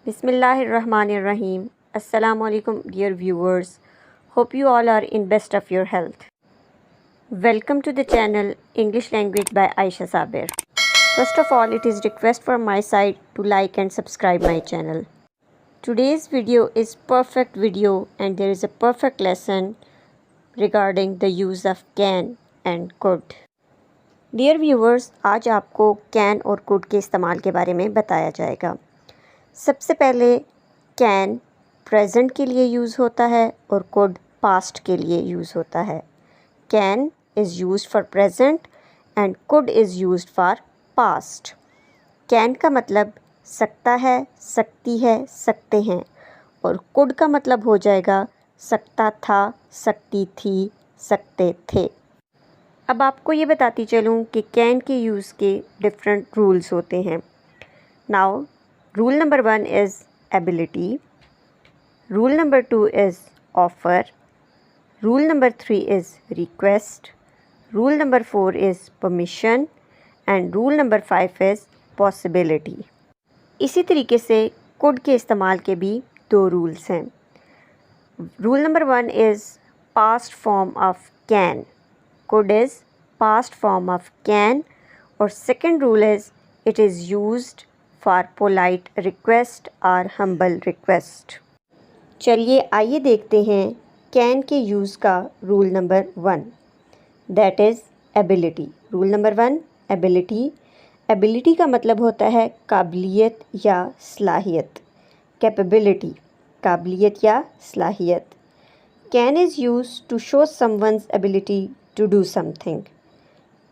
Bismillahirrahmanirrahim. Assalamu alaikum dear viewers. Hope you all are in best of your health. Welcome to the channel English Language by Aisha Sabir. First of all, it is request from my side to like and subscribe my channel. Today's video is perfect video and there is a perfect lesson regarding the use of can and could. Dear viewers, आज आपको can और could के इस्तेमाल के बारे में बताया जाएगा। सबसे पहले कैन प्रेजेंट के लिए यूज़ होता है और कुड पास्ट के लिए यूज़ होता है। Can is used for present and could is used for past. Can का मतलब सकता है, सकती है, सकते हैं, और कुड का मतलब हो जाएगा सकता था, सकती थी, सकते थे। अब आपको ये बताती चलूँ कि कैन के यूज़ के डिफरेंट रूल्स होते हैं। Now Rule number 1 is ability. Rule number 2 is offer. Rule number 3 is request. Rule number 4 is permission. And rule number 5 is possibility. इसी तरीके से could के इस्तेमाल के भी 2 रूल्स हैं। Rule number 1 is past form of can. Could is past form of can. और second rule is it is used for polite request और हम्बल रिक्वेस्ट। चलिए आइए देखते हैं कैन के यूज़ का rule number 1, that is ability. Rule number 1 ability. Ability का मतलब होता है काबिलियत या सलाहियत। कैपेबिलिटी काबिलियत या सलाहियत। Can is use to show someone's ability to do something.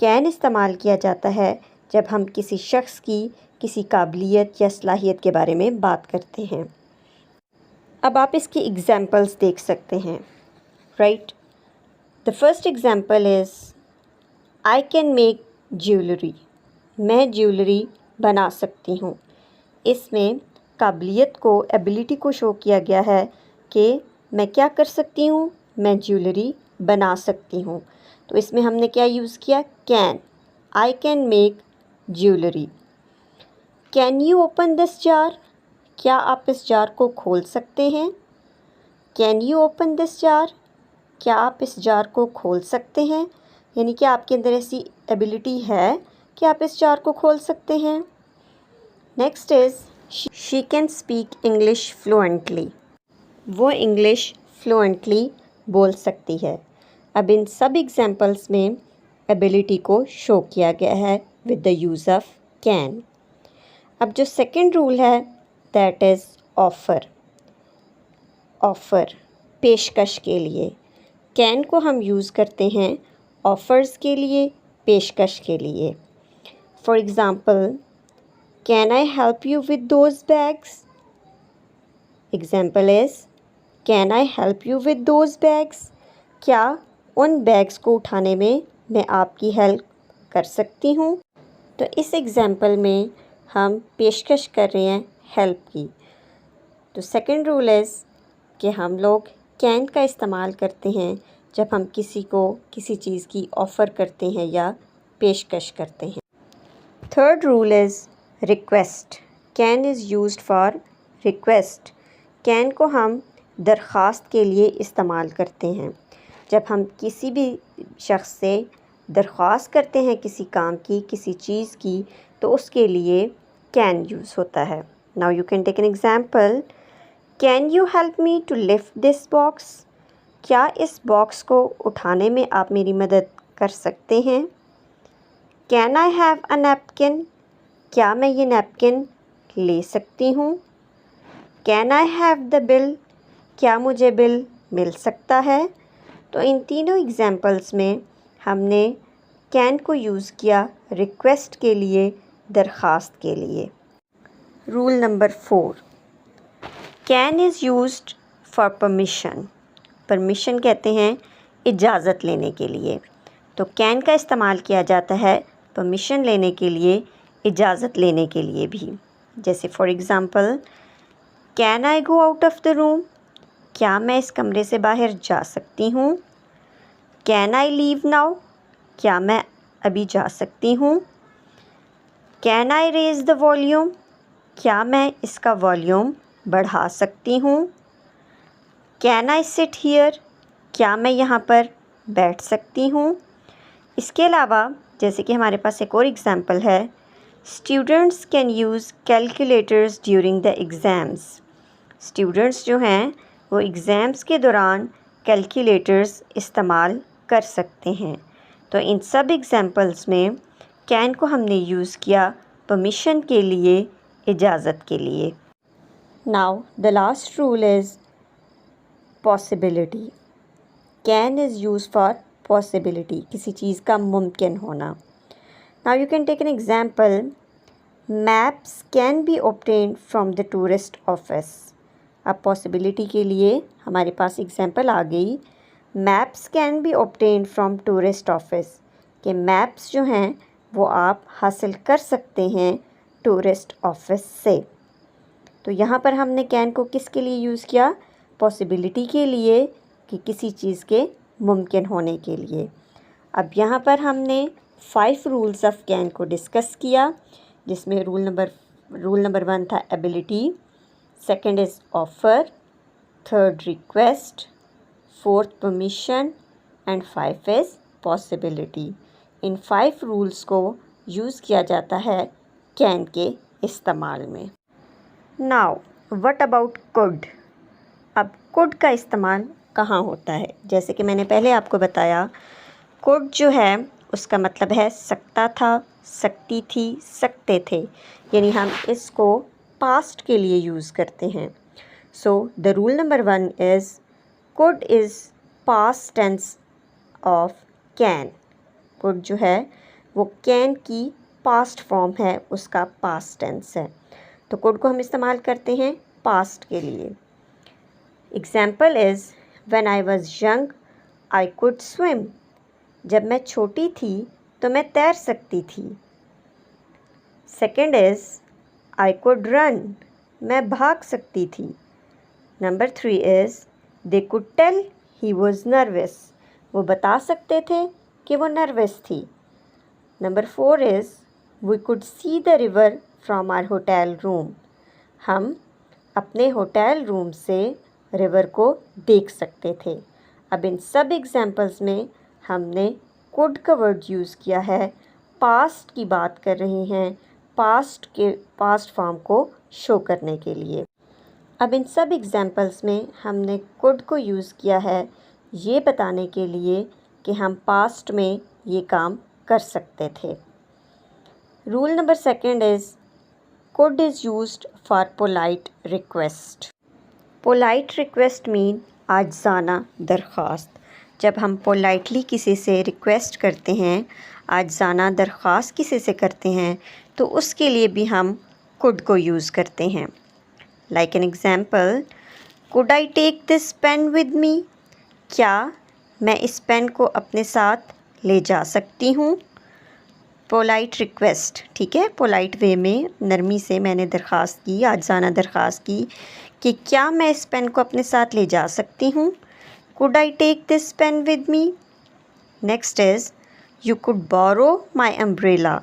Can इस्तेमाल किया जाता है जब हम किसी शख्स की किसी काबिलियत या सलाहियत के बारे में बात करते हैं। अब आप इसकी एग्ज़ाम्पल्स देख सकते हैं, right. The first example is I can make jewellery. मैं ज्वेलरी बना सकती हूँ। इसमें काबिलियत को, एबिलिटी को शो किया गया है कि मैं क्या कर सकती हूँ, मैं ज्वेलरी बना सकती हूँ। तो इसमें हमने क्या यूज़ किया, can. I can make jewellery. Can you open this jar. क्या आप इस जार को खोल सकते हैं। Can you open this jar. क्या आप इस जार को खोल सकते हैं, यानी कि आपके अंदर ऐसी एबिलिटी है कि आप इस जार को खोल सकते हैं। Next is she can speak English fluently. वो इंग्लिश फ्लुएंटली बोल सकती है। अब इन सब एग्जाम्पल्स में एबिलिटी को शो किया गया है with the use of can. अब जो सेकंड रूल है दैट इज़ ऑफ़र। ऑफ़र पेशकश के लिए। कैन को हम यूज़ करते हैं ऑफ़र्स के लिए, पेशकश के लिए। For example, can I help you with those bags. Example is can I help you with those bags. क्या उन बैग्स को उठाने में मैं आपकी हेल्प कर सकती हूँ। तो इस एग्ज़ाम्पल में हम पेशकश कर रहे हैं हेल्प की। तो सेकंड रूल इज़ कि हम लोग कैन का इस्तेमाल करते हैं जब हम किसी को किसी चीज़ की ऑफ़र करते हैं या पेशकश करते हैं। Third rule is request. Can is used for request. Can को हम दरख्वास्त के लिए इस्तेमाल करते हैं। जब हम किसी भी शख्स से दरख्वास्त करते हैं किसी काम की, किसी चीज़ की, तो उसके लिए कैन यूज़ होता है। Now you can take an example, can you help me to lift this box. क्या इस बॉक्स को उठाने में आप मेरी मदद कर सकते हैं। Can I have a napkin. क्या मैं ये नैपकिन ले सकती हूँ। Can I have the bill. क्या मुझे बिल मिल सकता है। तो इन तीनों एग्जाम्पल्स में हमने कैन को यूज़ किया रिक्वेस्ट के लिए, दरख्वास्त के लिए। Rule number 4, can is used for permission. Permission कहते हैं इजाज़त लेने के लिए। तो कैन का इस्तेमाल किया जाता है परमिशन लेने के लिए, इजाज़त लेने के लिए भी। जैसे for example, can I go out of the room. क्या मैं इस कमरे से बाहर जा सकती हूँ। Can I leave now. क्या मैं अभी जा सकती हूँ। Can I raise the volume. क्या मैं इसका वॉल्यूम बढ़ा सकती हूँ? Can I sit here? क्या मैं यहाँ पर बैठ सकती हूँ? इसके अलावा जैसे कि हमारे पास एक और एग्ज़ाम्पल है, students can use calculators during the exams. Students जो हैं वो एग्ज़ाम्स के दौरान कैलकुलेटर्स इस्तेमाल कर सकते हैं। तो इन सब एग्ज़ाम्पल्स में कैन को हमने यूज़ किया परमिशन के लिए, इजाज़त के लिए। Now the last rule is possibility. Can is use for possibility, किसी चीज़ का मुमकिन होना। Now you can take an example, maps can be obtained from the tourist office. अब पॉसिबिलिटी के लिए हमारे पास एग्ज़ाम्पल आ गई, maps can be obtained from tourist office, कि मैप्स जो हैं वो आप हासिल कर सकते हैं टूरिस्ट ऑफिस से। तो यहाँ पर हमने कैन को किसके लिए यूज़ किया? पॉसिबिलिटी के लिए, कि किसी चीज़ के मुमकिन होने के लिए। अब यहाँ पर हमने 5 रूल्स ऑफ कैन को डिस्कस किया, जिसमें रूल नंबर 1 था ability, second is offer, third request, fourth permission and 5 is possibility. In 5 rules को यूज़ किया जाता है कैन के इस्तेमाल में। Now what about could? अब कुड का इस्तेमाल कहाँ होता है? जैसे कि मैंने पहले आपको बताया, कुड जो है उसका मतलब है सकता था, सकती थी, सकते थे, यानी हम इसको पास्ट के लिए यूज़ करते हैं। So the rule number 1 is could is past tense of can. Could जो है वो कैन की पास्ट फॉर्म है, उसका पास्ट टेंस है। तो कुड को हम इस्तेमाल करते हैं पास्ट के लिए। Example is when I was young I could swim. जब मैं छोटी थी तो मैं तैर सकती थी। Second is I could run, मैं भाग सकती थी। Number 3 is they could tell he was nervous, वो बता सकते थे कि वो नर्वस थी। Number 4 is we could see the river from our hotel room, हम अपने होटल रूम से रिवर को देख सकते थे। अब इन सब एग्जाम्पल्स में हमने कुड का वर्ड यूज़ किया है, पास्ट की बात कर रहे हैं, पास्ट फॉर्म को शो करने के लिए। अब इन सब एग्जाम्पल्स में हमने कुड को यूज़ किया है ये बताने के लिए कि हम पास्ट में ये काम कर सकते थे। Rule number 2 is could is used for polite request. Polite request mean आज़ाना दरख्वास्त। जब हम पोलाइटली किसी से रिक्वेस्ट करते हैं, आज़ाना दरख्वास्त किसी से करते हैं, तो उसके लिए भी हम कुड को यूज़ करते हैं। Like an example, could I take this pen with me? क्या मैं इस पेन को अपने साथ ले जा सकती हूँ? पोलाइट रिक्वेस्ट, ठीक है, पोलाइट वे में नरमी से मैंने दरख्वास्त की, आज़ाना दरख्वास्त की कि क्या मैं इस पेन को अपने साथ ले जा सकती हूँ? Could I take this pen with me? Next is you could borrow my umbrella,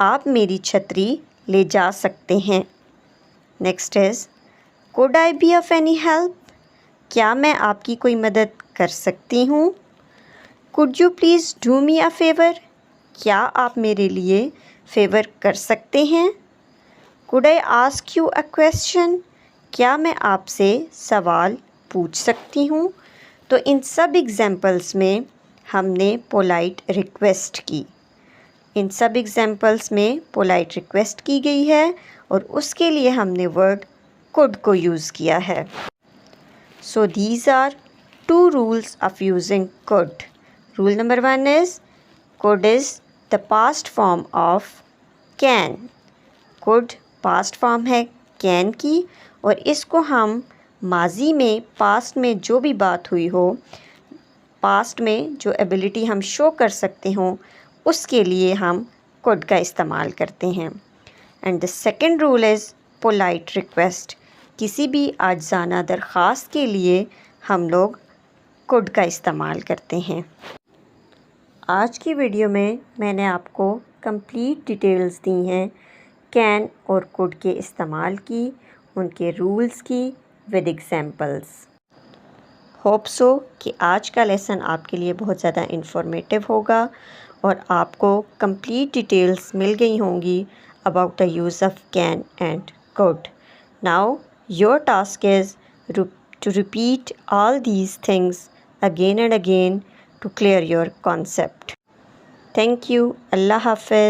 आप मेरी छतरी ले जा सकते हैं। Next is could I be of any help? क्या मैं आपकी कोई मदद कर सकती हूँ? Could you please do me a favour? क्या आप मेरे लिए फेवर कर सकते हैं? Could I ask you a question? क्या मैं आपसे सवाल पूछ सकती हूँ? तो इन सब एग्ज़ाम्पल्स में हमने पोलाइट रिक्वेस्ट की। इन सब एग्ज़ाम्पल्स में पोलाइट रिक्वेस्ट की गई है और उसके लिए हमने वर्ड कुड को यूज़ किया है। So these are 2 rules of using could. Rule number 1 is could is the past form of can. Could past form है कैन की, और इसको हम माजी में, पास्ट में जो भी बात हुई हो, पास्ट में जो एबिलिटी हम शो कर सकते हों, उसके लिए हम कुड का इस्तेमाल करते हैं। And the second rule is polite request. किसी भी आज़ाना दरख्वास्त के लिए हम लोग कुड का इस्तेमाल करते हैं। आज की वीडियो में मैंने आपको कंप्लीट डिटेल्स दी हैं कैन और कुड के इस्तेमाल की, उनके रूल्स की विद एग्जांपल्स। होप सो कि आज का लेसन आपके लिए बहुत ज़्यादा इंफॉर्मेटिव होगा और आपको कंप्लीट डिटेल्स मिल गई होंगी about the use of can and could. Now your task is to repeat all these things again and again to clear your concept. Thank you. Allah Hafiz.